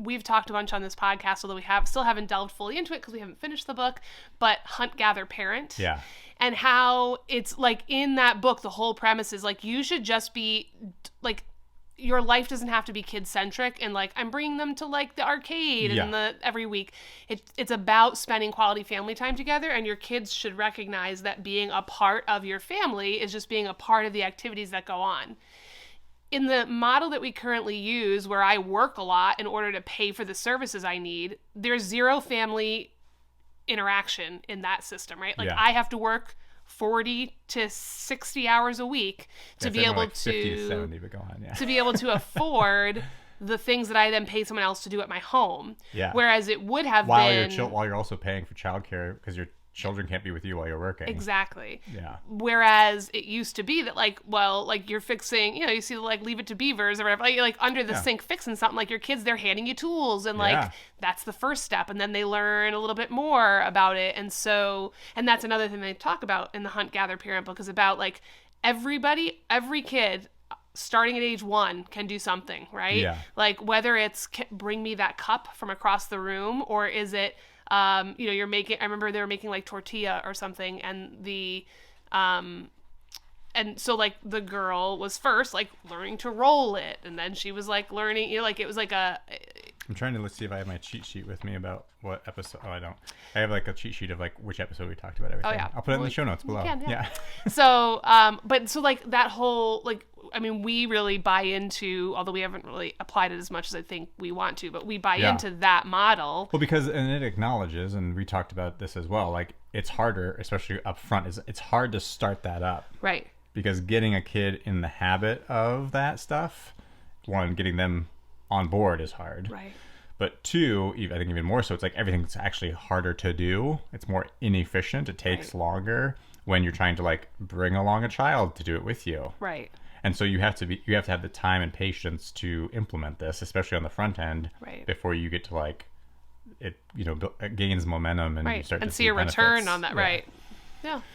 we've talked a bunch on this podcast, although we still haven't delved fully into it because we haven't finished the book, but Hunt, Gather, Parent. Yeah. And how it's like in that book, the whole premise is like, you should just be like, your life doesn't have to be kid-centric and like, I'm bringing them to like the arcade and every week. It's about spending quality family time together, and your kids should recognize that being a part of your family is just being a part of the activities that go on. In the model that we currently use, where I work a lot in order to pay for the services I need, there's zero family interaction in that system, right? Like I have to work 40 to 60 hours a week to be able like 50 to 70, but go on, to be able to afford the things that I then pay someone else to do at my home. Yeah. Whereas it would have been while you're also paying for childcare because your children can't be with you while you're working. Exactly. Yeah. Whereas it used to be that like, well, like you're fixing, you see like Leave It to Beavers or whatever, like under the sink fixing something, like your kids, they're handing you tools and like that's the first step, and then they learn a little bit more about it. And that's another thing they talk about in the Hunt, Gather, Parent book, is about like every kid starting at age 1 can do something, right? Yeah. Like whether it's bring me that cup from across the room, or is it I remember they were making like tortilla or something, and and so like the girl was first like learning to roll it, and then she was like learning, like it was like I'm trying to see if I have my cheat sheet with me about what episode. Oh, I don't. I have like a cheat sheet of like which episode we talked about everything. Oh, yeah. I'll put it in the show notes below. Yeah. So, so like that whole, like, I mean, we really buy into, although we haven't really applied it as much as I think we want to, but we buy into that model. Well, because, and it acknowledges, and we talked about this as well, like it's harder, especially up front, it's hard to start that up. Right. Because getting a kid in the habit of that stuff, one, getting them on board is hard. Right. But two, I think even more so, it's like everything's actually harder to do. It's more inefficient. It takes longer when you're trying to like bring along a child to do it with you. Right. And so you have to have the time and patience to implement this, especially on the front end, before you get to like it, it gains momentum and you start to see a benefits. return on that. Right. Yeah.